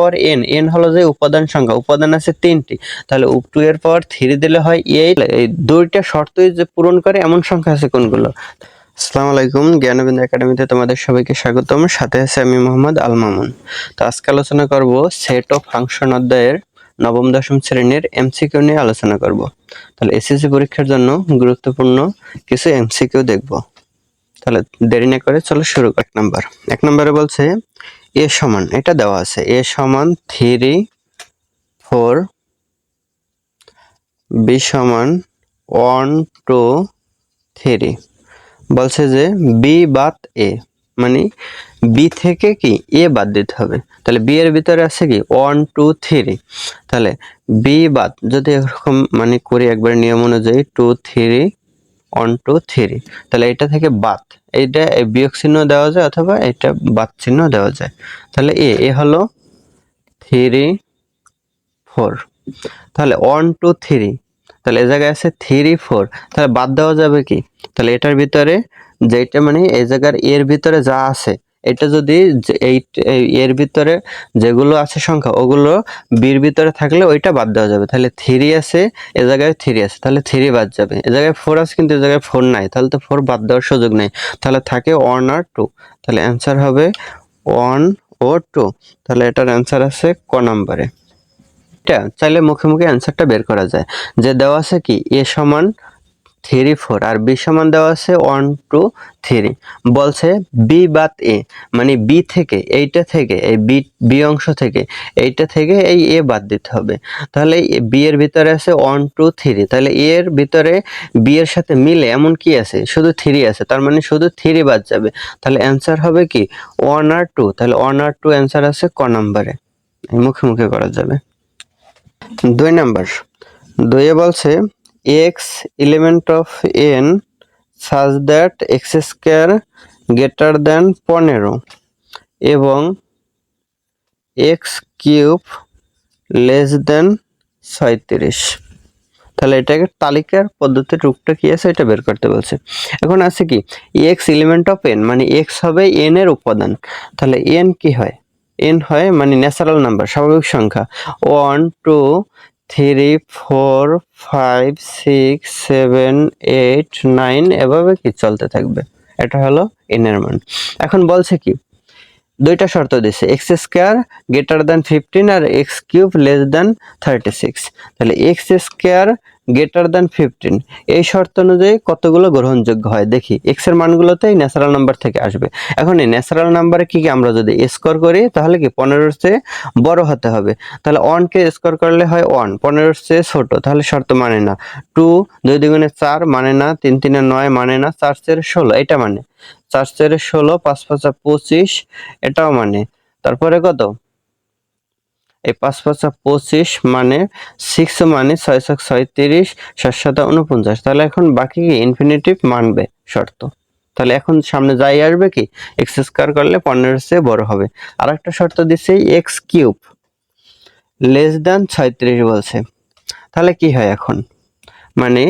পাওয়ার N, N হলো যে উপাদান সংখ্যা, উপাদান আছে 3টি, তাহলে 2 এর পাওয়ার 3 দিলে হয় 8। এই দুইটা শর্তই যে পূরণ করে এমন সংখ্যা আছে কোনগুলো? আসসালামু আলাইকুম, জ্ঞানবিন্দু একাডেমিতে তোমাদের সবাইকে স্বাগতম। সাথে আছে আমি মোহাম্মদ আল মামুন। তো আজকে আলোচনা করব সেট অফ ফাংশন অধ্যায়ের নবম দশম শ্রেণীর এমসিকিউ নিয়ে আলোচনা করব। তাহলে এসএসসি পরীক্ষার জন্য গুরুত্বপূর্ণ কিছু এমসিকিউ দেখব। তাহলে দেরি না করে চলো শুরু করি। এক নম্বরে বলছে এ সমান, এটা দেওয়া আছে, এ সমান 3 4, বি সমান 1 2 3। বলছে যে বি বাদ এ, মানে বি থেকে কি এ বাদ দিতে হবে। তাহলে বি এর ভিতরে আছে কি 1 2 3, তাহলে বি বাদ যদি এরকম মানে করি একবার নিয়ম অনুযায়ী 2 3 1 2 3, তাহলে এটা থেকে বাদ, এইটা বিয়োগ চিহ্ন দেওয়া যায় অথবা এটা বাদ চিহ্ন দেওয়া যায়। তাহলে এ হলো 3 4, তাহলে 1 2 3, তাহলে এই জায়গায় আছে 3 4, তাহলে বাদ দেওয়া যাবে কি? তাহলে এটার ভিতরে যেটা মানে এই জায়গার এর ভিতরে যা আছে, এটা যদি এই এর ভিতরে যেগুলো আছে সংখ্যা ওগুলো বির ভিতরে থাকলে ওইটা বাদ দেওয়া যাবে। তাহলে 3 আছে, এ জায়গায় 3 আছে, তাহলে 3 বাদ যাবে। এ জায়গায় 4 আছে কিন্তু এ জায়গায় 4 নাই, তাহলে তো 4 বাদ দেওয়ার সুযোগ নেই। তাহলে থাকে 1 আর 2, তাহলে অ্যান্সার হবে 1 ও 2। তাহলে এটার অ্যান্সার আছে ক নম্বরে। এটা চাইলে মুখে মুখে অ্যান্সারটা বের করা যায়, যে দেওয়া আছে কি এ সমান 3 4 আর বি সমান দেওয়া আছে 1 2 3। বলছে বি বাদ এ, মানে বি থেকে এইটা থেকে এই বি অংশ থেকে এইটা থেকে এই এ বাদ দিতে হবে। তাহলে বি এর ভিতরে আছে 1 2 3, তাহলে এ এর ভিতরে বি এর সাথে মিলে এমন কি আছে? শুধু 3 আছে, তার মানে শুধু 3 বাদ যাবে। তাহলে অ্যান্সার হবে কি 1 আর 2, তাহলে 1 আর 2 অ্যান্সার আছে ক নম্বরে। মুখে মুখে করা যাবে। 2 নাম্বার, 2 বলছে x element of n such that x square greater than 15 এবং x cube less than 36। তাহলে এটাকে তালিকার পদ্ধতির রূপটা কি আছে এটা বের করতে বলছে। এখন আছে কি x element of n, মানে x হবে n এর উপাদান। তাহলে n কি হয়? n হয় মানে ন্যাচারাল নাম্বার, স্বাভাবিক সংখ্যা। 1 2 3 4 5 6 7 8 9 এভাবে কি চলতে থাকবে। এটা হলো n এর মান। এখন বলছে কি দুইটা শর্ত দিছে, x স্কয়ার গ্রেটার দ্যান 15 আর x কিউব লেস দ্যান 36। তাহলে x স্কয়ার গ্রেটার দ্যান 15 এই শর্ত অনুযায়ী কতগুলো গ্রহণযোগ্য হয় দেখি। x এর মানগুলোতে এই ন্যাচারাল নাম্বার থেকে আসবে। এখন এই ন্যাচারাল নাম্বারে কি আমরা যদি স্কোয়ার করি তাহলে কি 15 এর চেয়ে বড় হতে হবে। তাহলে 1 কে স্কোয়ার করলে হয় 1, 15 এর চেয়ে ছোট, তাহলে শর্ত মানে না। 2 2 দুগুণে 4 মানে না, 3 3 9 মানে না, 4 4 16 এটা মানে, 4 4 16 5 5 25 এটাও মানে। তারপরে কত? এই 5 5 25 মানে 6 মানে 6 6 36 7 7 49। তাহলে এখন বাকি কি ইনফিনিটিভ মানবে শর্ত। তাহলে এখন সামনে যাই আসবে কি x স্কয়ার করলে 15 এর চেয়ে বড় হবে। আরেকটা শর্ত দিছে x কিউব লেস দ্যান 36 বলছে। তাহলে কি হয় এখন? মানে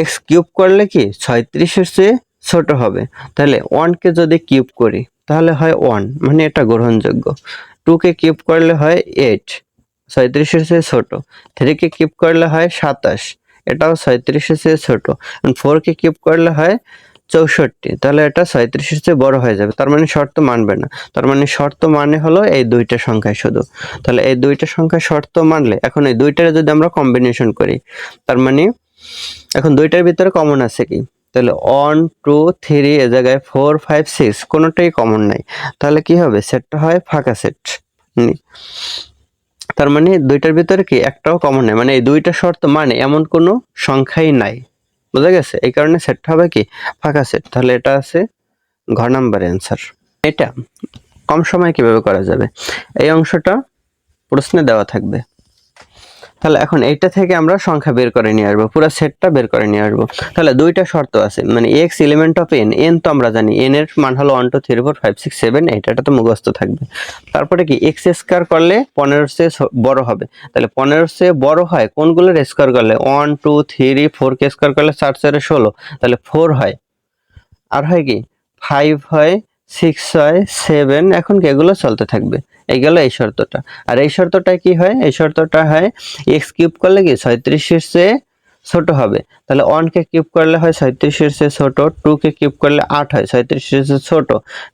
x কিউব করলে কি 36 এর চেয়ে ছোট হবে। তাহলে 1 কে যদি কিউব করি তাহলে হয় 1, মানে এটা গ্রহণযোগ্য। 2 কে কিউব করলে হয় 8, 36 এর চেয়ে ছোট। 3 কে কিউব করলে হয় 27, এটাও 36 এর চেয়ে ছোট। 4 কে কিউব করলে হয় 64, তাহলে এটা 36 এর চেয়ে বড় হয়ে যাবে। তার মানে শর্ত মানবে না। তার মানে শর্ত মানে হলো এই দুইটা সংখ্যা শুধু। তাহলে এই দুইটা সংখ্যা শর্ত মানলে এখন এই দুইটারে যদি আমরা কম্বিনেশন করি, তার মানে এখন দুইটার ভিতরে কমন আছে কি? তাহলে 1 2 3 এ জায়গায় 4 5 6 কোনোটাই কমন নাই। তাহলে কি হবে? সেটটা হয় ফাঁকা সেট। তার মানে দুইটার ভিতরে কি একটাও কমন নাই, মানে এই দুইটা শর্ত মানে এমন কোনো সংখ্যাই নাই। বুঝা গেছে? এই কারণে সেটটা হবে কি ফাঁকা সেট। তাহলে এটা আছে ঘ নাম্বার অ্যান্সার। এটা কম সময় কিভাবে করা যাবে? এই অংশটা প্রশ্নে দেওয়া থাকবে। তাহলে এখন এইটা থেকে আমরা সংখ্যা বের করে নিয়ে আসবো, পুরো সেটটা বের করে নিয়ে আসবো। তাহলে দুইটা শর্ত আছে, মানে x element of n, n তো আমরা জানি n এর মান হলো 1 2 3 4 5 6 7 8, এটা তো মুখস্থ থাকবে। তারপরে কি x স্কয়ার করলে 15 এর চেয়ে বড় হবে। তাহলে 15 এর চেয়ে বড় হয় কোনগুলোর স্কয়ার করলে? 1 2 3 4 কে স্কয়ার করলে 4 4 16, তাহলে 4 হয়। আর হয় কি 5 হয়, 6 6 7, এখন কি এগুলো চলতে থাকবে। এই গেল এই শর্তটা। আর এই শর্তটায় কি হয়, এই শর্তটা হয় x কিউব করলে কি 36 এর চেয়ে ছোট হবে। তাহলে 1 কে কিউব করলে হয় 37 এর চেয়ে ছোট, 2 কে কিউব করলে 8 হয় 37 এর চেয়ে ছোট,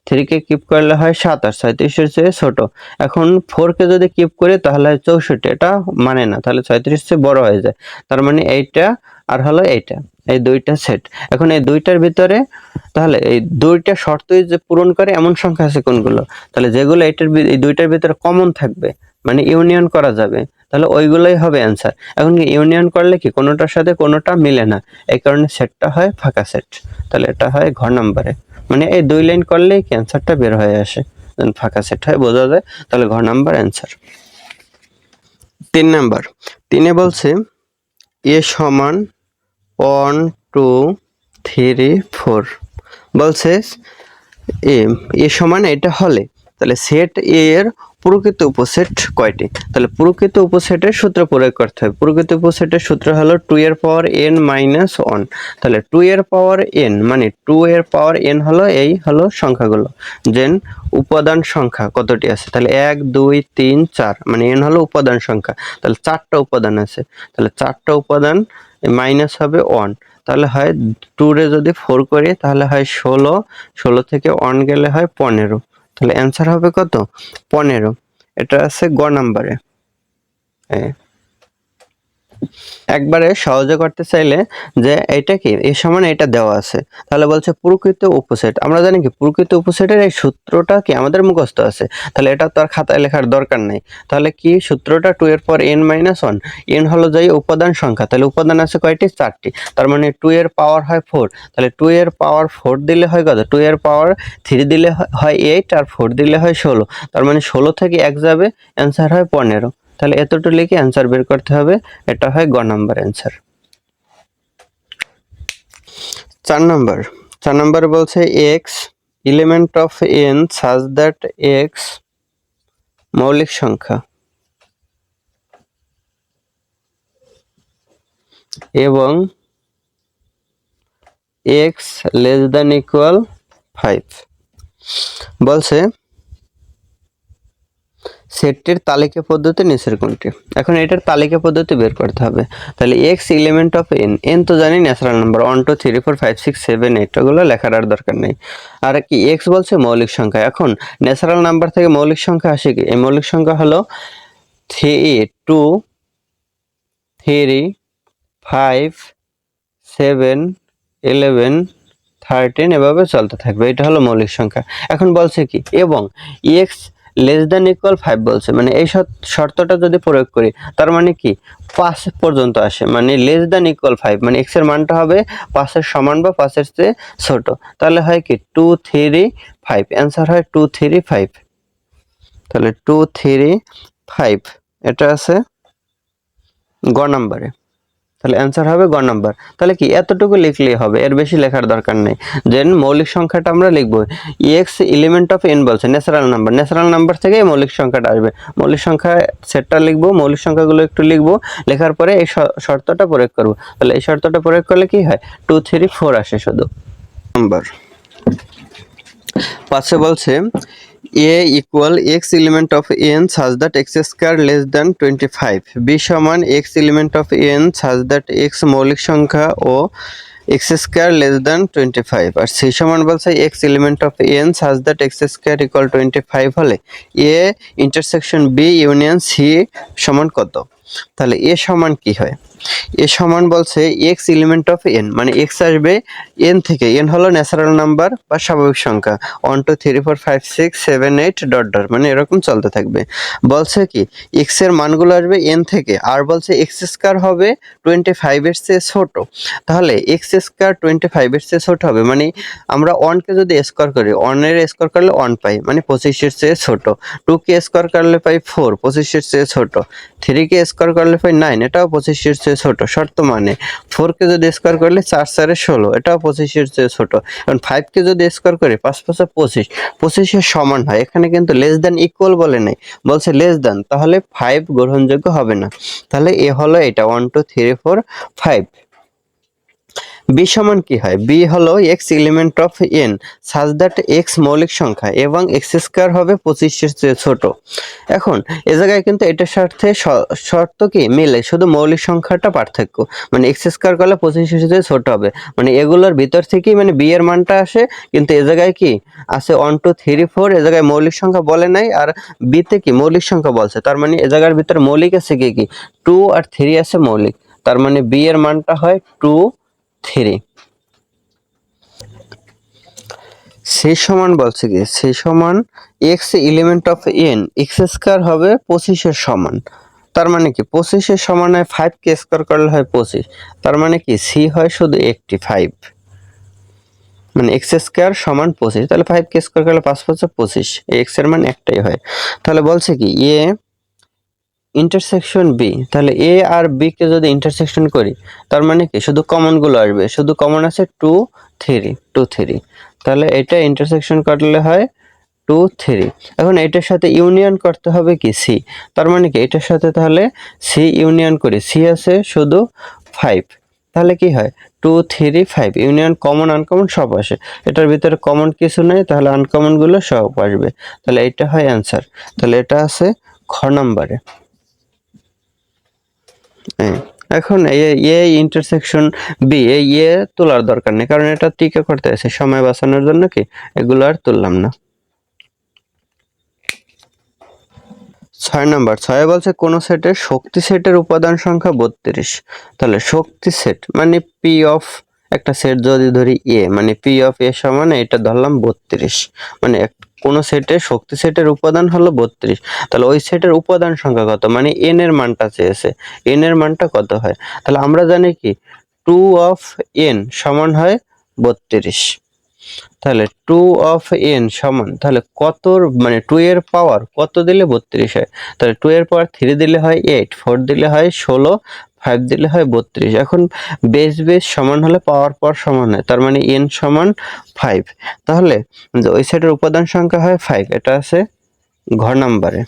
3 কে কিউব করলে হয় 27 37 এর চেয়ে ছোট। এখন 4 কে যদি কিউব করি তাহলে হয় 64, এটা মানে না, তাহলে 36 এর চেয়ে বড় হয়ে যায়। তার মানে এইটা আর হলো এইটা, এই দুইটা সেট। এখন এই দুইটার ভিতরে তাহলে এই দুইটা শর্তই যে পূরণ করে এমন সংখ্যা আছে কোনগুলো, তাহলে যেগুলো এই দুইটার ভিতরে কমন থাকবে মানে ইউনিয়ন করা যাবে, তাহলে ওইগুলোই হবে অ্যান্সার। এখন কি ইউনিয়ন করলে কি কোনোটার সাথে কোনোটা মিলে না, এই কারণে সেটটা হয় ফাঁকা সেট। তাহলে এটা হয় ঘ নম্বরে, মানে এই 2 লাইন করলেই কি অ্যান্সারটা বের হয়ে আসে, ফাঁকা সেট হয়, বোঝা যায়। তাহলে ঘ নাম্বার অ্যান্সার। 3 নাম্বার, 3-এ বলছে এ সমান 1 2 3 4, বলছে এ সমান এটা হলে তাহলে সেট এ এর প্রকৃত উপসেট কয়টি। তাহলে প্রকৃত উপসেটের সূত্র প্রয়োগ করতে হবে। প্রকৃত উপসেটের সূত্র হলো 2 এর পাওয়ার n মাইনাস 1। তাহলে 2 এর পাওয়ার n মানে 2 এর পাওয়ার n হলো এই হলো সংখ্যাগুলো, যেন উপাদান সংখ্যা কতটি আছে। তাহলে 1 2 3 4 মানে n হলো উপাদান সংখ্যা। তাহলে 4টা উপাদান আছে, তাহলে 4টা উপাদান মাইনাস হবে 1। তাহলে হয় 2 রে যদি 4 করি তাহলে হয় 16, 16 থেকে 1 গেলে হয় 15। তাহলে অ্যান্সার হবে কত, 15। এটা আছে গ নাম্বারে। একবারে সহজে করতে চাইলে যে এটা কি এর সমান এটা দেওয়া আছে, তাহলে বলছে প্রকৃত উপসেট। আমরা জানি কি প্রকৃত উপসেটের এই সূত্রটা কি আমাদের মুখস্থ আছে, তাহলে এটা তো আর খাতায় লেখার দরকার নাই। তাহলে কি সূত্রটা 2 এর পর n মাইনাস 1, n হলো যাই উপাদান সংখ্যা, তাহলে উপাদান আছে কয়টি, 4টি। তার মানে 2 এর পাওয়ার হয় 4, তাহলে 2 এর পাওয়ার 4 দিলে হয় কত, 2 এর পাওয়ার 3 দিলে হয় 8 আর 4 দিলে হয় 16। তার মানে 16 থেকে 1 যাবে, অ্যান্সার হয় 15। তাহলে এতটুকু লিখে অ্যান্সার বের করতে হবে, এটা হয় গ নাম্বার অ্যান্সার। 4 নাম্বার, 4 নাম্বার বলছে x element of n such that x মৌলিক সংখ্যা এবং x less than equal 5। বলছে সেটটির তালিকা পদ্ধতি নিচের কোনটি। এখন এটার তালিকা পদ্ধতি বের করতে হবে। তাহলে x element of n, n তো জানি ন্যাচারাল নাম্বার 1 2 3 4 5 6 7 8, ওগুলো লেখার আর দরকার নেই। আর কি x বলছে মৌলিক সংখ্যা। এখন ন্যাচারাল নাম্বার থেকে মৌলিক সংখ্যা আসে কি, এই মৌলিক সংখ্যা হলো 3 2 3 5 7 11 13, এভাবে চলতে থাকবে, এটা হলো মৌলিক সংখ্যা। এখন বলছে কি এবং x লেস দ্যান ইকুয়াল 5 বলছে, মানে এই শর্তটা যদি প্রয়োগ করি তার মানে কি 5 পর্যন্ত আসে, মানে লেস দ্যান ইকুয়াল 5 মানে x এর মানটা হবে 5 এর সমান বা 5 এর চেয়ে ছোট। তাহলে হয় কি 2 3 5, অ্যান্সার হয় 2 3 5। তাহলে 2 3 5 এটা আছে গ নাম্বারে, তাহলে অ্যান্সার হবে গ নাম্বার। তাহলে কি এতটুকু লিখলেই হবে, এর বেশি লেখার দরকার নেই। দেন মৌলিক সংখ্যাটা আমরা লিখবো x এলিমেন্ট অফ n বলছে ন্যাচারাল নাম্বার, ন্যাচারাল নাম্বার থেকে মৌলিক সংখ্যাটা আসবে। মৌলিক সংখ্যা সেটটা লিখবো, মৌলিক সংখ্যাগুলো একটু লিখবো, লেখার পরে এই শর্তটা প্রয়োগ করব। তাহলে এই শর্তটা প্রয়োগ করলে কি হয় 2 3 4 আসে শুধু নাম্বার। পাশে বলছে a equal x element of n such that x square less than 25, b সমান x element of n such that x মৌলিক সংখ্যা ও x square less than 25, আর c সমান বলছে x element of n such that x square equal 25 হলে a intersection b union c সমান কত। তাহলে a সমান কি হয়, a সমান বলছে x এলিমেন্ট অফ n মানে x আসবে n থেকে, n হলো ন্যাচারাল নাম্বার বা স্বাভাবিক সংখ্যা 1 2 3 4 5 6 7 8 ডট ডট, মানে এরকম চলতে থাকবে। বলছে কি x এর মানগুলো আসবে n থেকে, আর বলছে x স্কয়ার হবে 25 এর চেয়ে ছোট। তাহলে x স্কয়ার 25 এর চেয়ে ছোট হবে, মানে আমরা 1 কে যদি স্কয়ার করি 1 এর স্কয়ার করলে 1 পাই, মানে 25 এর চেয়ে ছোট। 2 কে স্কয়ার করলে পাই 4, 25 এর চেয়ে ছোট। 3 কে স্কয়ার করলে পাই 9, এটাও 25 এর চেয়ে ছোট। শর্ত মানে 4 কে যদি স্কয়ার করলে 4 4 এ 16, এটাও 25 এর চেয়ে ছোট। এখন 5 কে যদি স্কয়ার করি 5 5 25, 25 এর সমান হয়। এখানে কিন্তু লেস দ্যান ইকুয়াল বলে নাই, বলছে লেস দ্যান, তাহলে 5 গ্রহণযোগ্য হবে না। তাহলে এ হলো এটা 1 2 3 4 5। বি সমান কি হয়? বি হলো এক্স এলিমেন্ট অফ এন সাজ দ্যাট এক্স মৌলিক সংখ্যা এবং এক্স স্কয়ার হবে 25-এর চেয়ে ছোট। এখন এ জায়গায় কিন্তু এটার সাথে শর্ত কি মিলে, শুধু মৌলিক সংখ্যাটা পার্থক্য, মানে এক্স স্কয়ার করলে 25-এর চেয়ে ছোট হবে, মানে এগুলোর ভিতর থেকেই মানে বি এর মানটা আসে। কিন্তু এ জায়গায় কি আছে 1 2 3 4, এ জায়গায় মৌলিক সংখ্যা বলে নাই, আর বি তে কি মৌলিক সংখ্যা বলছে, তার মানে এ জায়গার ভিতরে মৌলিক আছে কি কি 2 আর 3 আছে মৌলিক, তার মানে বি এর মানটা হয় 2 3। সেই সমান বলছে কি, সেই সমান x element of N x square হবে 25-এর সমান, তার মানে কি 25-এর সমান হয় 5 কে স্কয়ার করলে হয় 25, তার মানে কি সি হয় শুধু একটি 5, মানে এক্স স্কয়ার সমান 25, তাহলে 5 কে স্কয়ার করলে 5 5 25, এক্স এর মান একটাই হয়। তাহলে বলছে কি এ ইন্টারসেকশন বি, তাহলে এ আর বি কে যদি ইন্টারসেকশন করি তার মানে কি শুধু কমন গুলো আসবে, শুধু কমন আছে 2 3, তাহলে এটা ইন্টারসেকশন করলে হয় 2 3। এখন এটার সাথে ইউনিয়ন করতে হবে কি সি, তার মানে কি এটার সাথে তাহলে সি ইউনিয়ন করি, সি আছে শুধু 5, তাহলে কি হয় 2 3 5, ইউনিয়ন কমন আনকমন সব আসে, এটার ভিতরে কমন কিছু নেই, তাহলে আনকমন গুলো সব আসবে, তাহলে এটা হয় অ্যান্সার। তাহলে এটা আছে খ নম্বরে। এখন এ ইন্টারসেকশন বি, এই এ তোলার দরকার নেই, কারণ এটা টিকা করতে আছে সময় বাঁচানোর জন্য, কি এগুলো আর তুললাম না। 6 নম্বর, 6 বলছে কোন সেটের শক্তি সেটের উপাদান সংখ্যা 32, তাহলে শক্তি সেট মানে পি অফ একটা সেট যদি ধরি এ, মানে পি অফ এ সমান এটা ধরলাম 32, মানে কোন সেটের শক্তি সেটের উপাদান হলো 32, তাহলে ওই সেটের উপাদান সংখ্যা কত, মানে এন এর মানটা চেয়েছে, এন এর মানটা কত হয়, তাহলে আমরা জানি কি 2 অফ এন সমান হয় 32, তাহলে 2 অফ এন সমান তাহলে কত, মানে 2 এর পাওয়ার কত দিলে 32 হয়, তাহলে 2 এর পাওয়ার 3 দিলে হয় 8, 4 দিলে হয় 16, 5 দিলে হয় 32। এখন বেস বেস সমান হলে পাওয়ার পাওয়ার সমান হয়, তার মানে এন সমান 5, তাহলে ওই সেটের উপাদান সংখ্যা হয় 5, এটা আছে ঘ নম্বরে।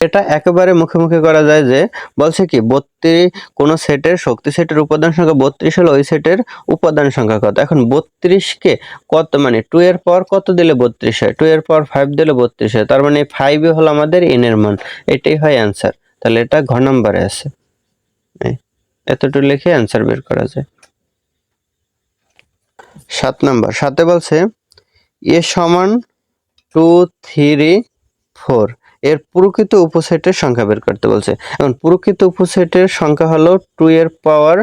এটা একেবারে মুখে মুখে করা যায়, যে বলছে কি 32 কোন সেটের শক্তি সেটের উপাদান সংখ্যা 32 হলে ওই সেটের উপাদান সংখ্যা কত। এখন 32 কে কত, মানে 2 এর পাওয়ার কত দিলে 32 হয়, 2 এর পাওয়ার 5 দিলে 32 হয়, তার মানে 5 হলো আমাদের এন এর মান, এটাই হয় অ্যান্সার। তাহলে এটা ঘ নম্বরে আছে, এতটুকু লিখে অ্যান্সার বের করা যায়। 7 নম্বর, 7 বলছে এ সমান 2 3 4 এর প্রকৃত উপসেটের সংখ্যা বের করতে বলছে। এখন প্রকৃত উপসেটের সংখ্যা হলো 2 এর পাওয়ার,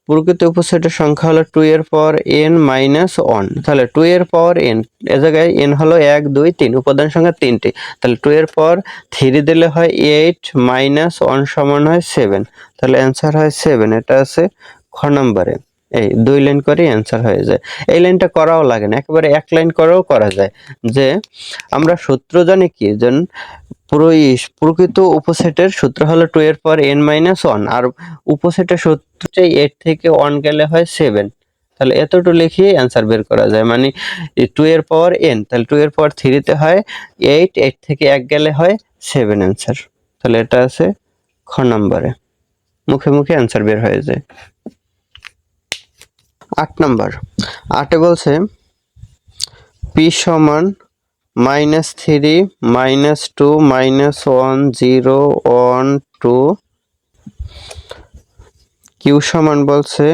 প্রকৃত উপসেটের সংখ্যা হলো 2 এর পাওয়ার n মাইনাস 1, তাহলে 2 এর পাওয়ার n, এ জায়গায় n হলো 1 2 3, উপাদান সংখ্যা 3টি, তাহলে 2 এর পাওয়ার 3 দিলে হয় 8 মাইনাস 1 সমান হয় 7, তাহলে অ্যান্সার হয় 7, এটা আছে খ নম্বরে। এই 2 লাইন করে অ্যান্সার হয়ে যায়, এই লাইনটা করাও লাগে না, একেবারে এক লাইন করেও করা যায়, যে আমরা সূত্র জানি কি, যেন প্রকৃত উপসেটের সূত্র হলো 2 এর পাওয়ার n মাইনাস 1, আর উপসেটের সূত্রটাই 8 থেকে 1 গেলে হয় 7, তাহলে এতটুকু লিখিয়ে অ্যান্সার বের করা যায়, মানে 2 এর পাওয়ার n, তাহলে 2 এর পাওয়ার 3 তে হয় 8, 8 থেকে 1 গেলে হয় 7 অ্যান্সার। তাহলে এটা আছে খ নম্বরে, মুখে মুখে অ্যান্সার বের হয়ে যায়। 8 নম্বর, 8 বলছে p সমান -3 -2 -1 0 1 2, কিউ সমান বলছে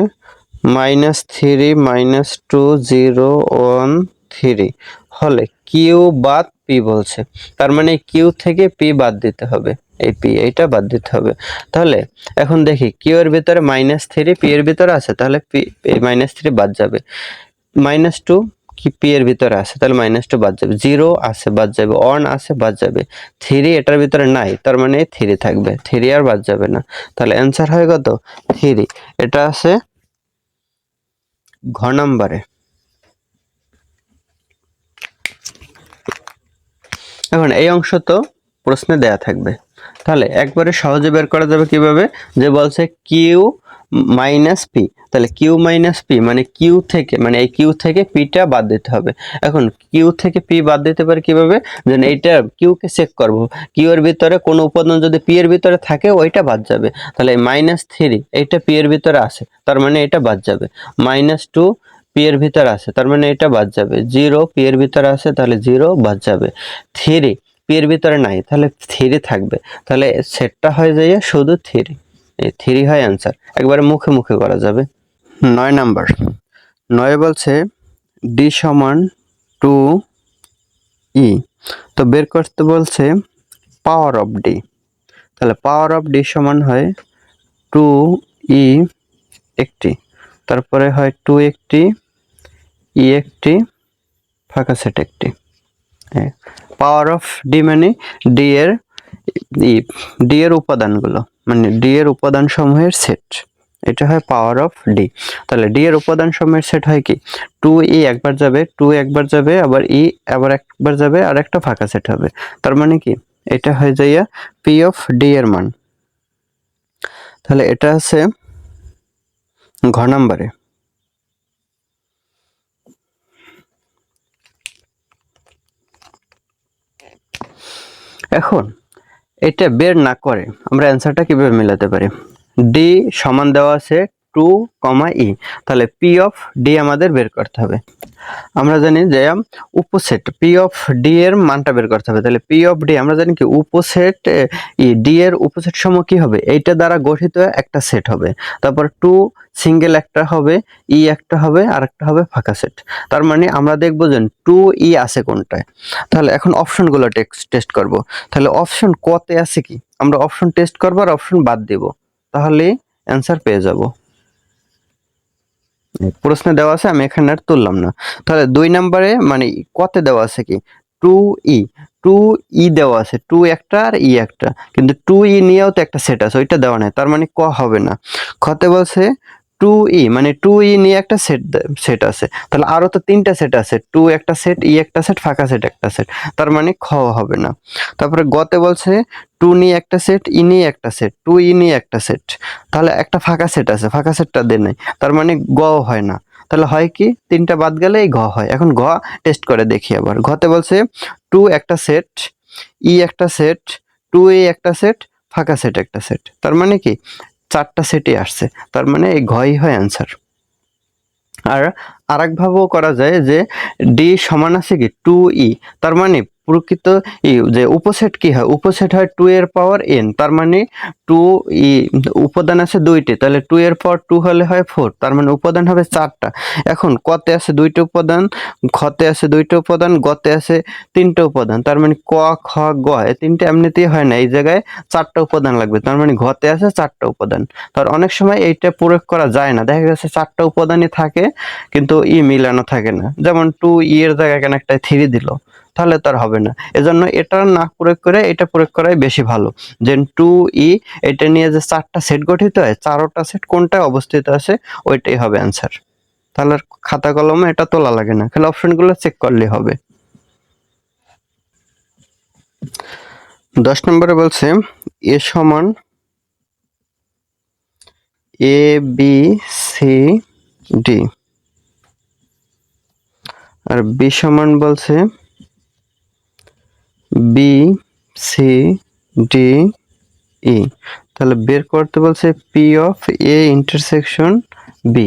-3 -2 0 1 3 হলে কিউ বাদ পি বলছে, তার মানে কিউ থেকে পি বাদ দিতে হবে, এই পি এইটা বাদ দিতে হবে। তাহলে এখন দেখি কিউ এর ভিতরে -3 পি এর ভিতরে আছে, তাহলে পি -3 বাদ যাবে, -2 কি পি এর ভিতরে আছে, তাহলে -2 বাদ যাবে, 0 আছে বাদ যাবে, 1 আছে বাদ যাবে, 3 এটার ভিতরে নাই, তার মানে 3 থাকবে, 3 আর বাদ যাবে না, তাহলে অ্যান্সার হয় কত 3, এটা আছে ঘ নম্বরে। এখন এই অংশ তো প্রশ্নে দেয়া থাকবে, তাহলে একবারে সহজে বের করা যাবে কিভাবে, যে বলছে কিউ মাইনাস পি, তাহলে কিউ মাইনাস পি মানে কিউ থেকে, মানে এই কিউ থেকে পিটা বাদ দিতে হবে। এখন কিউ থেকে পি বাদ দিতে পারে কিভাবে, যেন এইটা কিউ কে চেক করব, কিউ এর ভিতরে কোনো উপাদান যদি পি এর ভিতরে থাকে ওইটা বাদ যাবে। তাহলে -3 এইটা পি এর ভিতরে আছে, তার মানে এটা বাদ যাবে। -2 পি এর ভিতরে আছে, তার মানে এটা বাদ যাবে। 0 পি এর ভিতরে আছে, তাহলে 0 বাদ যাবে। 3 পি এর ভিতরে নাই, তাহলে 3 থাকবে, তাহলে সেটটা হয়ে যায় শুধু 3। এই 3 হয় অ্যান্সার, একবারে মুখে মুখে করা যাবে। 9 নাম্বার, 9 বলছে ডি সমান 2e, তো বের করতে বলছে পাওয়ার অফ ডি। তাহলে পাওয়ার অফ ডি সমান হয় 2e একটি, তারপরে হয় 2 একটি, ই একটি, ফাঁকা সেট একটি। পাওয়ার অফ ডি মানে ডি এর ডি এর উপাদানগুলো, মানে ডি এর উপাদান সমূহের সেট, এটা হয় পাওয়ার অফ ডি। তাহলে ডি এর উপাদান সমূহের সেট হয় কি, 2e একবার যাবে, 2 একবার যাবে, আবার ই আবার একবার যাবে, আর একটা ফাঁকা সেট হবে। তার মানে কি, এটা হয়ে যাইয়া পি অফ ডি এর মান। তাহলে এটা আছে ঘ নাম্বারে। এখন এটা বের না করে আমরা অ্যান্সারটা কিভাবে মেলাতে পারি, ডি সমান দেওয়া আছে 2, ই, তাহলে পি অফ ডি আমাদের বের করতে হবে। আমরা জানি যে উপসেট পি অফ ডি এর মানটা বের করতে হবে। তাহলে পি অফ ডি আমরা জানি কি, উপসেট ডি এর উপসেট সমূহ কি হবে, এইটা দ্বারা গঠিত একটা সেট হবে। তারপর 2 সিঙ্গেল একটা হবে, ই একটা হবে, আর একটা হবে ফাঁকা সেট। তার মানে আমরা দেখবো যে 2e আছে কোনটায়। তাহলে এখন অপশনগুলো টেস্ট করব। তাহলে অপশন কতে আছে কি, আমরা অপশন টেস্ট করব আর অপশন বাদ দেব, তাহলে অ্যান্সার পেয়ে যাব। প্রশ্নে দেওয়া আছে, আমি এখানে আর তুললাম না। তাহলে 2 নম্বরে মানে কতে দেওয়া আছে কি, 2e, 2e দেওয়া আছে, 2 একটা আর ই একটা, কিন্তু 2e নিয়েও তো একটা সেট আছে, ওইটা দেওয়া নাই, তার মানে ক হবে না। খতে বলছে 2e মানে 2e নিয়ে একটা সেট আছে, তাহলে আরো তো 3টা সেট আছে, 2 একটা সেট, ই একটা সেট, ফাঁকা সেট একটা সেট, তার মানে খ হবে না। তারপরে গতে বলছে 2 নিয়ে একটা সেট, ই নিয়ে একটা সেট, 2e নিয়ে একটা সেট, তাহলে একটা ফাঁকা সেট আছে, ফাঁকা সেটটা দেয় নাই, তার মানে গ হয় না। তাহলে হয় কি, 3টা বাদ গেলে এই ঘ হয়। এখন ঘ টেস্ট করে দেখি আবার। ঘতে বলছে 2 একটা সেট, ই একটা সেট, 2e একটা সেট, ফাঁকা সেট একটা সেট, তার মানে কি 4টা সেটই আসছে, তার মানে এই ঘই হয় অ্যান্সার। আর আরেক ভাবেও করা যায় যে ডি সমান আছে কি 2e, তার মানে প্রকৃত যে উপসেট কি হয়, উপসেট হয় 2 এর পাওয়ার n, তার মানে 2e উপাদান আছে 2টি, তাহলে 2 এর পাওয়ার 2 হলে হয় 4, তার মানে উপাদান হবে 4টা। এখন কতে আছে 2টা উপাদান, খতে আছে 2টা উপাদান, গতে আছে 3টা উপাদান, তার মানে ক খ গ এই 3টা এমনিতেই হয় না, এই জায়গায় 4টা উপাদান লাগবে, তার মানে ঘতে আছে 4টা উপাদান। তার অনেক সময় এইটা প্রয়োগ করা যায় না, দেখা গেছে 4টা উপাদানই থাকে কিন্তু ই মিলানো থাকে না, যেমন 2e এর জায়গায় কেন একটা 3 দিল, তাহলে তার হবে না। এজন্য এটা না প্রয়োগ করে এটা প্রয়োগ করাই বেশি ভালো, যে 2e এটা নিয়ে যে 4টা সেট গঠিত হয়, 4টা সেট কোনটায় অবস্থিত আছে ওইটাই হবে অ্যান্সার। তাহলে খাতা কলমে এটা তোলা লাগে না, খালি অপশনগুলো চেক করলেই হবে। 10 নম্বরে বলছে এ সমান এ বি সি ডি, আর বি সমান বলছে বি সি ডি ই। তাহলে বের করতে বলছে P of A intersection B.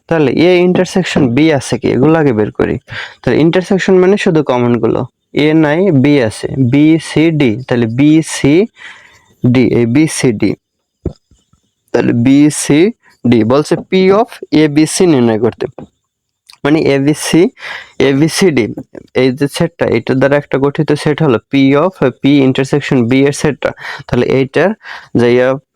তাহলে এ ইন্টারসেকশন বি আছে কি, এগুলো আগে বের করি। তাহলে ইন্টারসেকশন মানে শুধু কমন গুলো, এ নাই বি আছে, বি সি ডি, তাহলে বি সি ডি, এই বি সি ডি, তাহলে বি সি ডি বলছে P of A B C নির্ণয় করতে, মানে এবিসিডি এই যে সেটটা, এটার দ্বারা একটা গঠিত সেট হলো P of P intersection B এর সেটটা। তাহলে এইটার যে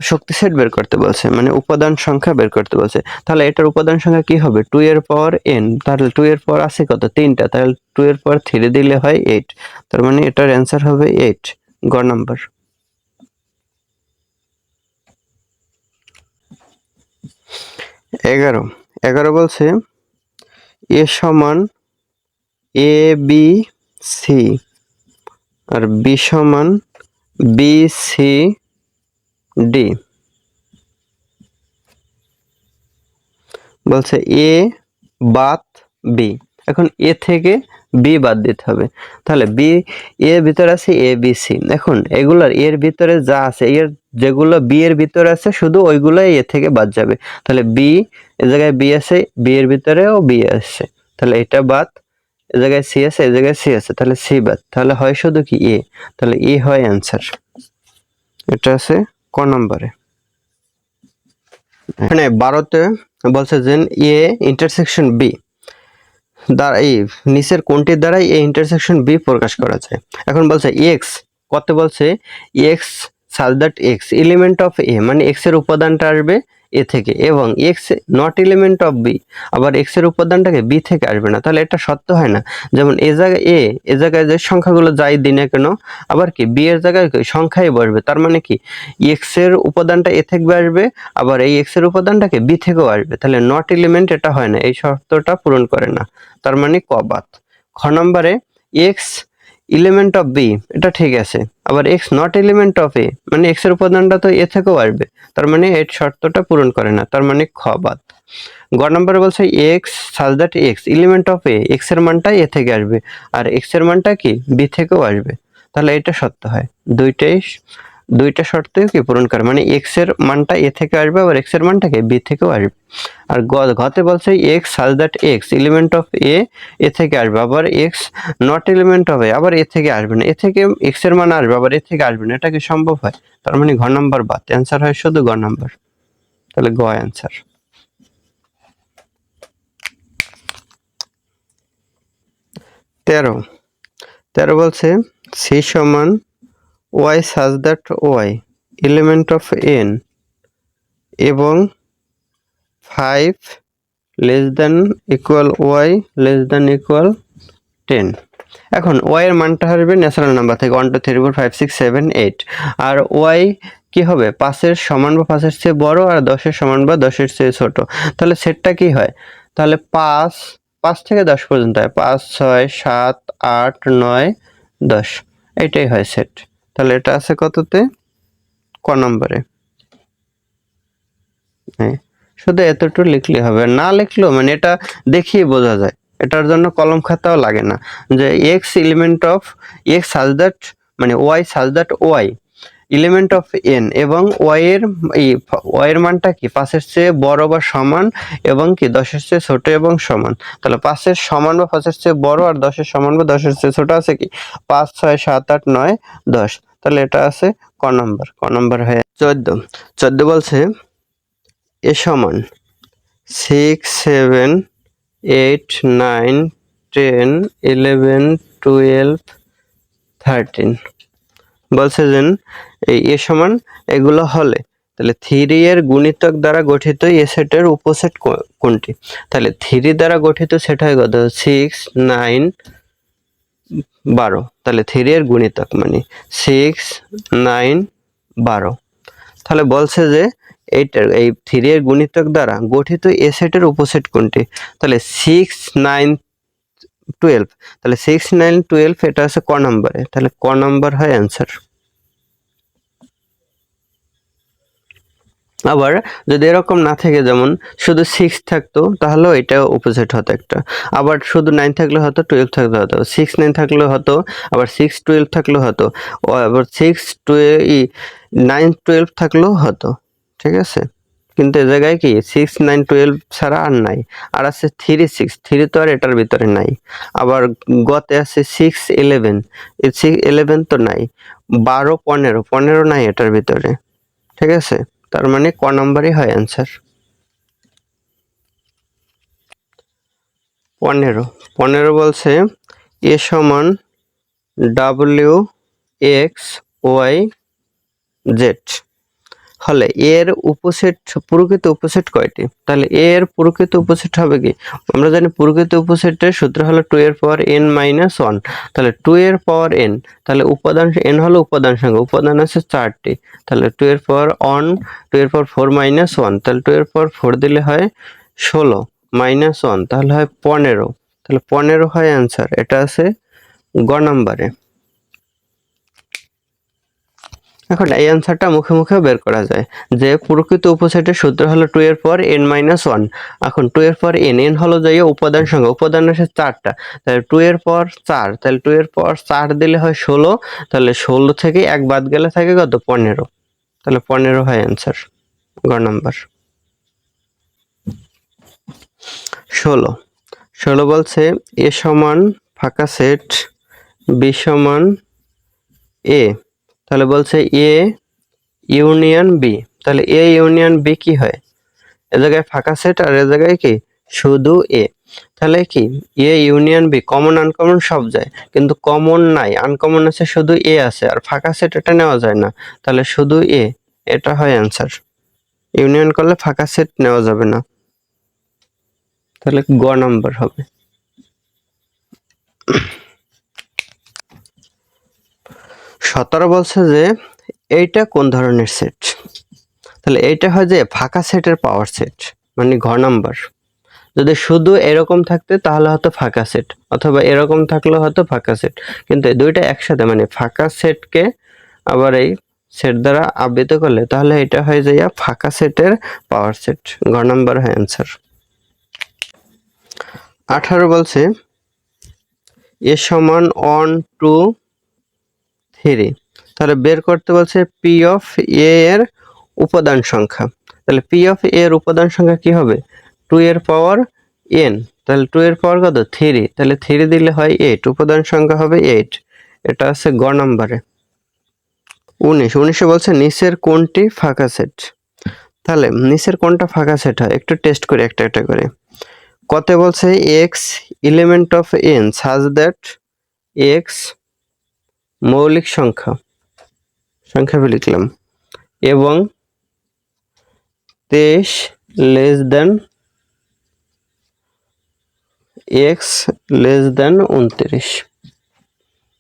শক্তি সেট বের করতে বলছে, মানে উপাদান সংখ্যা বের করতে বলছে। তাহলে এটার উপাদান সংখ্যা কি হবে, 2 এর পাওয়ার n, তাহলে 2 এর পাওয়ার আছে কত, 3টা, তাহলে 2 এর পাওয়ার 3 দিলে হয় 8, তার মানে এটার অ্যান্সার হবে 8, গ নাম্বার। 11 বলছে এ সমান এ বি সি আর বি সমান বি সি ডি, বলছে এ বাদ বি। এখন এ থেকে বি বাদ দিতে হবে, তাহলে বি এর ভিতরে আছে এ বি সি। এখন এগুলার এর ভিতরে যা আছে, এর যেগুলো বি এর ভিতরে আছে শুধু ওইগুলাই এ থেকে বাদ যাবে। তাহলে বি এ জায়গায় বি আছে, বি এর ভিতরেও বি আছে, তাহলে এটা বাদ। এ জায়গায় সি আছে, এ জায়গায় সি আছে, তাহলে সি বাদ। তাহলে হয় শুধু কি এ, তাহলে এ হয় অ্যান্সার। এটা আছে ক নম্বরে। এখানে 12তে বলছে যে এ ইন্টারসেকশন বি দ্বারা এই নিচের কোনটির দ্বারাই এই ইন্টারসেকশন বি প্রকাশ করা যায়। এখন বলছে এক্স কত, বলছে x such that x element of A, মানে এক্স এর উপাদানটা আসবে এ থেকে, এবং X not element of B, আবার এক্স এর উপাদানটাকে বি থেকে আসবে না। তাহলে এটা সত্য হয় না। যেমন এ জায়গায় এ জায়গায় যে সংখ্যাগুলো যাই দিই না কেন, আবার কি বি এর জায়গায় সংখ্যাই বসবে। তার মানে কি এক্স এর উপাদানটা এ থেকে আসবে, আবার এই এক্স এর উপাদানটাকে বি থেকেও আসবে। তাহলে নট এলিমেন্ট এটা হয় না, এই শর্তটা পূরণ করে না। তার মানে ক বাদ। খ নম্বরে এক্স এলিমেন্ট অফ বি, এটা ঠিক আছে, আবার x not element of A, মানে এক্স এর উপাদানটা তো এ থেকেও আসবে, তার মানে এই শর্তটা পূরণ করে না, তার মানে খ বাদ। গ নম্বরে বলছে x such that x element of A, x এর মানটা এ থেকে আসবে, আর এক্স এর মানটা কি বি থেকেও আসবে, তাহলে এটা সত্য হয়। দুইটা শর্তই কি পূরণ করে, মানে এক্স এর মানটা এ থেকে আসবে, আবার এক্স এর মানটাকে বি থেকেও আসবে। আর ঘতে বলছে x such that x element of A থেকে আসবে, আবার x not element of A, আবার এ থেকে আসবে না, এ থেকে এক্স এর মান আসবে, আবার এ থেকে আসবে না, এটা কি সম্ভব হয়? তার মানে ঘ নাম্বার বাদ, অ্যান্সার হয় শুধু গ নাম্বার, তাহলে গ অ্যান্সার। 13 বলছে সি সমান y such that y element of N এবং 5 less than equal y less than equal 10। এখন ওয়াই এর মানটা হবে ন্যাচারাল নাম্বার থেকে 1 2 3 4 5 6 7 8, আর ওয়াই কি হবে 5 এর সমান বা 5 এর চেয়ে বড়, আর 10 এর সমান বা 10 এর চেয়ে ছোট। তাহলে সেটটা কি হয়, তাহলে 5 থেকে 10 পর্যন্ত হয়, 5 6 7 8 9 10, এটাই হয় সেট। তাহলে এটা আছে কততে, ক নম্বরে। হ্যাঁ, শুধু এতটুকু লিখলে হবে, না লিখলেও মানে এটা দেখিয়ে বোঝা যায়, এটার জন্য কলম খাতাও লাগে না। যে x element of x such that, মানে y such that y element of N, এবং ওয়াই এর মানটা কি 5 এর চেয়ে বড় বা সমান, এবং কি 10 এর চেয়ে ছোট এবং সমান। তাহলে 5 এর সমান বা 5 এর চেয়ে বড়, আর 10 এর সমান বা 10 এর চেয়ে ছোট আছে কি 5 6 7 8 9 10, তাহলে এটা আছে ক নম্বর। ক নম্বর হয়ে 14 বলছে এ সমান 6 7 8 9 10 11 12 13। বলছে যে এই এ সমান এগুলো হলে তাহলে 3 এর গুণিতক দ্বারা গঠিত এ সেটের উপসেট কোনটি? তাহলে 3 দ্বারা গঠিত সেট হয় কত, 6 9 12, তাহলে 3 এর গুণিতক মানে 6 9 12। তাহলে বলছে যে এইটার এই 3 এর গুণিতক দ্বারা গঠিত এ সেটের উপসেট কোনটি? তাহলে 6 9 12, তাহলে 6 9 12 এটা আছে ক নম্বরে, তাহলে ক নম্বর হয় অ্যান্সার। আবার যদি এরকম না থাকে, যেমন শুধু 6 থাকতো তাহলে এটা অপোজিট হতো একটা, আবার শুধু 9 থাকলে হতো, 12 থাকলে হতো, 6 9 থাকলে হতো, আবার 6 12 থাকলে হতো, আবার 6 9 12 থাকলেও হতো, ঠিক আছে। কিন্তু এ জায়গায় কি 6 9 12 ছাড়া আর নাই, আর আছে 3 6, 3 তো আর এটার ভিতরে নাই। আবার গতে আছে 6 11, এই 6 11 তো নাই, 12 15 15 নাই এটার ভিতরে, ঠিক আছে। তার মানে ক নম্বরই হয় অ্যান্সার। 15 বলছে এ সমান ডাব্লিউ এক্স ওয়াই জেড হলে এর উপসেট প্রকৃত উপসেট কয়টি? তাহলে এর প্রকৃত উপসেট হবে কি, আমরা জানি প্রকৃত উপসেটের সূত্র হলো 2 এর পাওয়ার n মাইনাস 1, তাহলে 2 এর পাওয়ার n, তাহলে উপাদান n হলো উপাদান সংখ্যা, উপাদান আছে 4টি, তাহলে 2 এর পাওয়ার 1 2 এর পাওয়ার 4 মাইনাস 1, তাহলে 2 এর পাওয়ার 4 দিলে হয় 16 মাইনাস 1, তাহলে হয় 15, তাহলে 15 হয় অ্যান্সার। এটা আছে গ নম্বরে। এখন এই অ্যান্সারটা মুখে মুখে বের করা যায় যে প্রকৃত উপসেটের সূত্র হলো 2 এর পর n-1। এখন 2 এর পর n হলো যাইয়ে উপাদান সংখ্যা, উপাদান আছে 4টা, তাহলে 2 এর পর 4, তাহলে 2 এর পর 4 দিলে হয় 16, তাহলে 16 থেকে 1 বাদ গেলে থাকে কত 15, তাহলে 15 হয় অ্যান্সার গ নাম্বার। 16 বলছে a সমান ফাঁকা সেট b সমান a, তাহলে বলছে a ইউনিয়ন বি, তাহলে এ ইউনিয়ন বি কি হয়, এ জায়গায় ফাঁকা সেট আর এ জায়গায় কি শুধু এ, তাহলে কি A union B common uncommon সব যায়, কিন্তু কমন নাই, আনকমন আছে শুধু এ আছে, আর ফাঁকা সেট এটা নেওয়া যায় না, তাহলে শুধু এ, এটা হয় অ্যান্সার। ইউনিয়ন করলে ফাঁকা সেট নেওয়া যাবে না, তাহলে গ নাম্বার হবে। 17 বলছে যে এইটা কোন ধরনের সেট, তাহলে এইটা হয় যে ফাঁকা সেটের পাওয়ার সেট, মানে ঘ নাম্বার। যদি শুধু এরকম থাকতে তাহলে হয়তো ফাঁকা সেট, অথবা এরকম থাকলে হয়তো ফাঁকা সেট, কিন্তু এই দুইটা একসাথে মানে ফাঁকা সেটকে আবার এই সেট দ্বারা আবৃত করলে তাহলে এটা হয়ে যায় ফাঁকা সেটের পাওয়ার সেট, ঘ নাম্বার হয় অ্যান্সার। 18 বলছে এ সমান 1 2 3, তাহলে বের করতে বলছে পি অফ এ এর উপাদান সংখ্যা, তাহলে পি অফ এ এর উপাদান সংখ্যা কি হবে 2 এর পাওয়ার n, তাহলে 2 এর পাওয়ার কত 3, তাহলে 3 দিলে হয় 8, উপাদান সংখ্যা হবে 8, এটা আছে গ নাম্বারে। 19 বলছে নিচের কোনটি ফাঁকা সেট, তাহলে নিচের কোনটা ফাঁকা সেট হয় একটু টেস্ট করি একটা একটা করে। কত বলছে x element of n such that x মৌলিক সংখ্যা, সংখ্যা লিখলাম, এবং 23 less than x less than 29,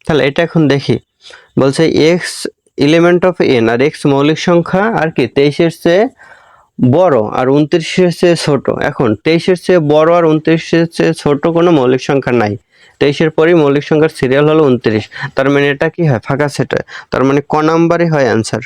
তাহলে এটা এখন দেখি বলছে x এলিমেন্ট অফ n আর x মৌলিক সংখ্যা আর কি 23 এর চেয়ে বড় আর 29 এর চেয়ে ছোট, এখন 23 এর চেয়ে বড় আর 29 এর চেয়ে ছোট কোনো মৌলিক সংখ্যা নাই, 23 এর পরেই মৌলিক সংখ্যার সিরিয়াল হলো 29, তার মানে এটা কি হয় ফাঁকা সেট হয়, তার মানে ক নাম্বারই হয় অ্যান্সার।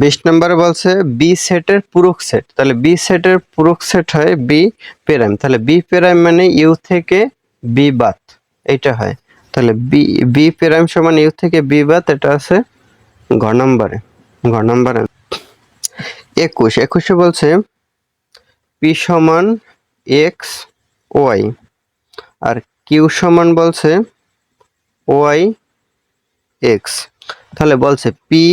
20 নম্বরে বলছে বি সেটের পূরক সেট, তাহলে বি সেটের পূরক সেট হয় বি প্রাইম, তাহলে বি প্রাইম মানে ইউ থেকে বি বাদ, এইটা হয়, তাহলে বি প্রাইম সমান ইউ থেকে বি বাদ, এটা আছে ঘ নম্বরে, ঘ নম্বরে। 21 বলছে পি সমান এক্স ওয়াই আর কিউ সমান বলছে ওয়াই এক্স, তাহলে বলছে পি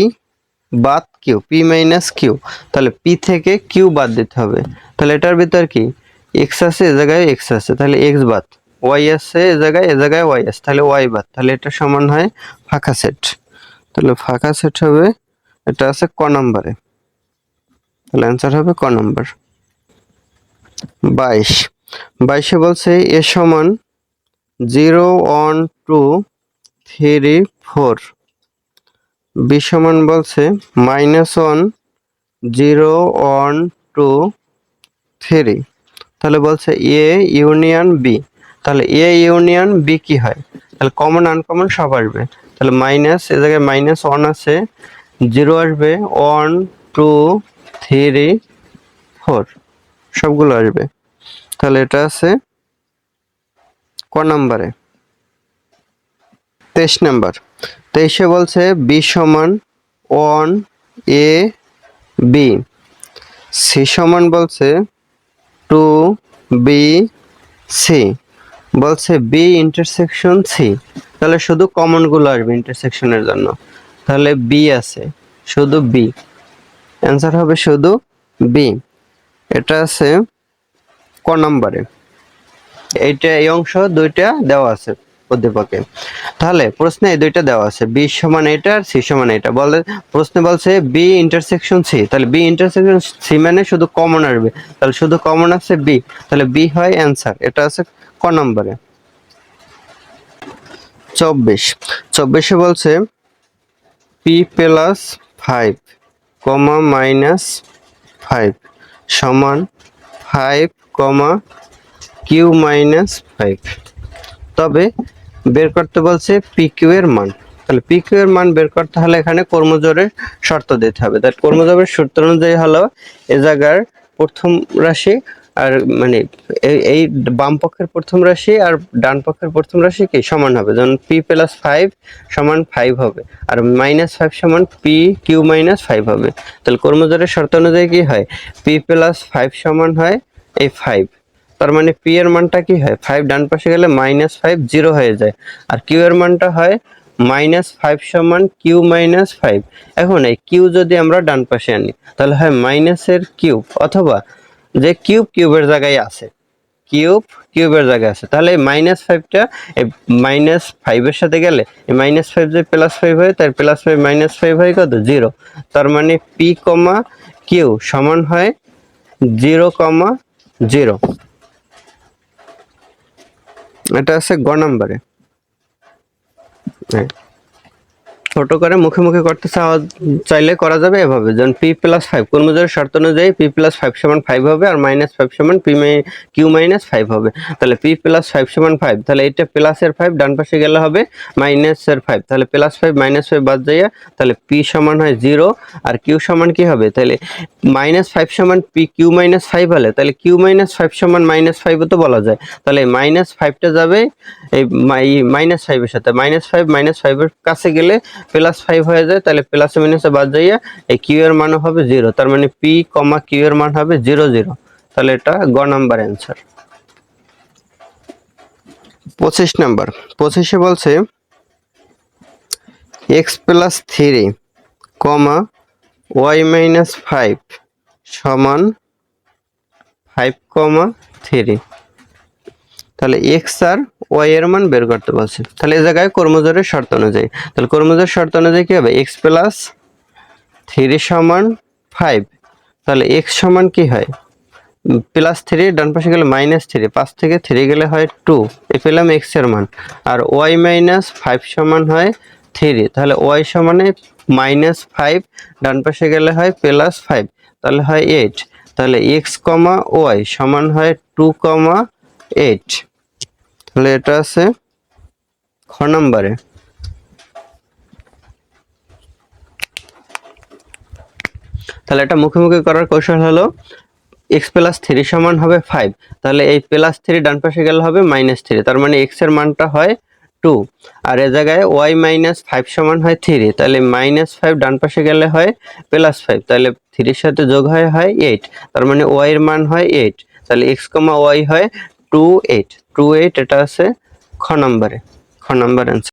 বাদ কিউ, পি মাইনাস কিউ, তাহলে পি থেকে কিউ বাদ দিতে হবে, তাহলে এটার ভিতর কি এক্স আছে এ জায়গায় এক্স আছে, তাহলে এক্স বাদ, ওয়াই আছে এ জায়গায় ওয়াই আছে, তাহলে ওয়াই বাদ, তাহলে এটা সমান হয় ফাঁকা সেট, তাহলে ফাঁকা সেট হবে, এটা আছে ক নাম্বারে, তাহলে অ্যান্সার হবে ক নাম্বার। 22 বলছে এ সমান 0 1 2 3 4, বি সমান বলছে -1 0 1 2 3, তাহলে বলছে এ ইউনিয়ন বি, তাহলে এ ইউনিয়ন বি কি হয়, তাহলে কমন আনকমন সব আসবে, তাহলে মাইনাস এ জায়গায় -1 আছে, 0 আসবে 1 2 3 4 সবগুলো আসবে, তাহলে এটা আছে ক নাম্বারে। 23 নাম্বার, 23 বলছে বি সমান 1 এ বি, সি সমান বলছে 2 বি সি, বলছে বি ইন্টারসেকশন সি, তাহলে শুধু কমন গুলো আসবে ইন্টারসেকশনের জন্য, তাহলে বি আছে শুধু বি, অ্যান্সার হবে শুধু বি, এটা আছে ক নাম্বারে। এইটা এই অংশ দুইটা দেওয়া আছে অধ্যাপকে, তাহলে প্রশ্নে এই দুইটা দেওয়া আছে বি সমান এটা আর সি সমান এটা, বলে প্রশ্নে বলছে বি ইন্টারসেকশন সি, তাহলে বি ইন্টারসেকশন সি মানে শুধু কমন আসবে, তাহলে শুধু কমন আছে বি, তাহলে বি হয় অ্যান্সার, এটা আছে ক নম্বরে। 24 বলছে পি প্লাস 5 কমা মাইনাস 5 সমান 5 কমা কিউ মাইনাস 5, তবে বের করতে বলছে পি কিউ এর মান। তাহলে পি কিউ এর মান বের করতে হলে এখানে কর্মজোরের শর্ত দিতে হবে। তাই কর্মজোরের সূত্র অনুযায়ী হলো এ জায়গার প্রথম রাশি আর মানে এই বাম পক্ষের প্রথম রাশি আর ডান পক্ষের প্রথম রাশি কি সমান হবে, যেমন পি প্লাস 5 সমান 5 হবে আর মাইনাস 5 সমান পি কিউ মাইনাস 5 হবে। তাহলে কর্মজোরের শর্ত অনুযায়ী কি হয়, পি প্লাস 5 সমান হয় এই 5, তার মানে পি এর মানটা কি হয় 5 ডান পাশে গেলে মাইনাস 5 0 হয়ে যায়, আর কিউ এর মানটা হয় মাইনাস 5 সমান কিউ মাইনাস 5। এখন এই কিউ যদি আমরা ডান পাশে আনি তাহলে হয় মাইনাসের কিউব, অথবা যে কিউব কিউবের জায়গায় আছে, কিউব কিউবের জায়গায় আছে, তাহলে মাইনাস 5টা এই মাইনাস 5 এর সাথে গেলে এই মাইনাস 5 যদি প্লাস 5 হয় তার প্লাস 5 মাইনাস 5 হয় কত 0, তার মানে পি কমা কিউ সমান হয় 0,0। এটা আছে গ নম্বরে। ছোট করে মুখে মুখে করতে চাইলে করা যাবে এভাবে, যেমন পি প্লাস 5 কর্মজোরের শর্ত অনুযায়ী পি প্লাস 5 সমান 5 হবে আর মাইনাস 5 সমান পি কিউ মাইনাস 5 হবে। তাহলে পি প্লাস 5 সমান 5, তাহলে এটা প্লাসের 5 ডান পাশে গেলে হবে মাইনাসের 5, তাহলে প্লাস 5 মাইনাস 5 বাদ যাইয়া তাহলে পি সমান হয় 0 আর কিউ সমান কি হবে, তাহলে মাইনাস 5 সমান পি কিউ মাইনাস 5 হলে তাহলে কিউ মাইনাস 5 সমান মাইনাস 5 তো বলা যায়, তাহলে মাইনাস 5টা যাবে এই মাইনাস 5 এর সাথে, মাইনাস 5 মাইনাস 5 এর কাছে গেলে প্লাস 5 হয়ে যায়, তাহলে প্লাস মাইনাসে বাদ যাইয়া এই কিউ এর মান হবে 0, তার মানে পি কমা কিউ এর মান হবে 0 0। তাহলে এটা গ নাম্বার অ্যান্সার। 25 নাম্বার, 25-এ বলছে x প্লাস 3 কমা y মাইনাস 5 সমান 5 কমা 3। তাহলে x আর y এর মান বের করতে বলছে। তাহলে এই জায়গায় কর্মজোরের শর্ত অনুযায়ী, তাহলে কর্মজোরের শর্ত অনুযায়ী কি হবে, x প্লাস 3 সমান 5, তাহলে x সমান কি হয় প্লাস 3 ডান পাশে গেলে মাইনাস 3, 5 থেকে 3 গেলে হয় 2, এই পেলাম x এর মান, আর y মাইনাস 5 সমান হয় 3, তাহলে y সমানে মাইনাস 5 ডান পাশে গেলে হয় প্লাস 5, তাহলে হয় 8, তাহলে x কমা y সমান হয় 2,8। তাহলে এটা আছে খ নম্বরে। তাহলে এটা মুখে মুখে করার কৌশল হলো x প্লাস 3 সমান হবে 5, তাহলে এই প্লাস 3 ডান পাশে গেলে হবে মাইনাস 3, তার মানে x এর মানটা হয় 2, আর এ জায়গায় y মাইনাস 5 সমান হয় 3, তাহলে মাইনাস 5 ডান পাশে গেলে হয় প্লাস 5, তাহলে 3 এর সাথে যোগ হয় 8, তার মানে y এর মান হয় 8, তাহলে x কমা y হয় 28। এটা আছে খ নম্বরে, খ নম্বর অ্যান্সার।